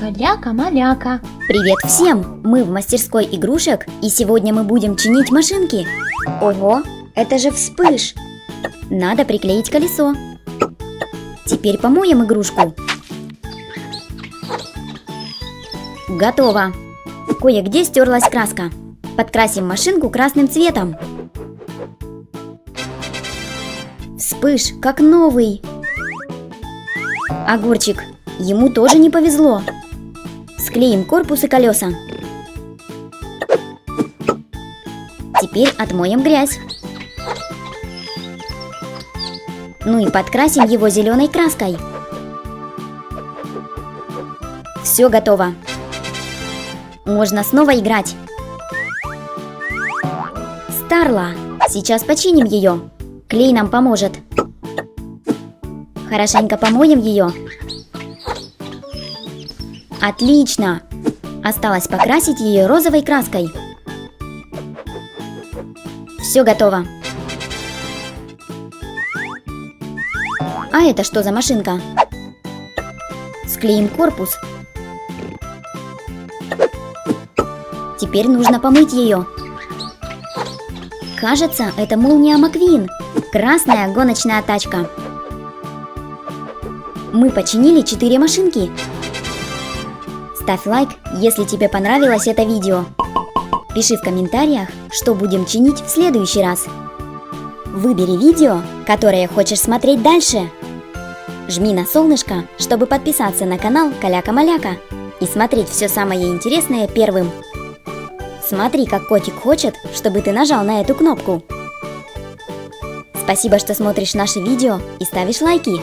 Каляка-маляка. Привет всем! Мы в мастерской игрушек, и сегодня мы будем чинить машинки. Ого, это же вспыш! Надо приклеить колесо. Теперь помоем игрушку. Готово. Кое-где стерлась краска. Подкрасим машинку красным цветом. Вспыш, как новый. Огурчик, ему тоже не повезло. Склеим корпус и колеса. Теперь отмоем грязь. Ну и подкрасим его зеленой краской. Все готово. Можно снова играть. Старла, сейчас починим ее. Клей нам поможет. Хорошенько помоем ее. Отлично! Осталось покрасить ее розовой краской. Все готово. А это что за машинка? Склеим корпус. Теперь нужно помыть ее. Кажется, это Молния Маквин. Красная гоночная тачка. Мы починили 4 машинки. Ставь лайк, если тебе понравилось это видео. Пиши в комментариях, что будем чинить в следующий раз. Выбери видео, которое хочешь смотреть дальше. Жми на солнышко, чтобы подписаться на канал Каляка-Маляка и смотреть все самое интересное первым. Смотри, как котик хочет, чтобы ты нажал на эту кнопку. Спасибо, что смотришь наши видео и ставишь лайки.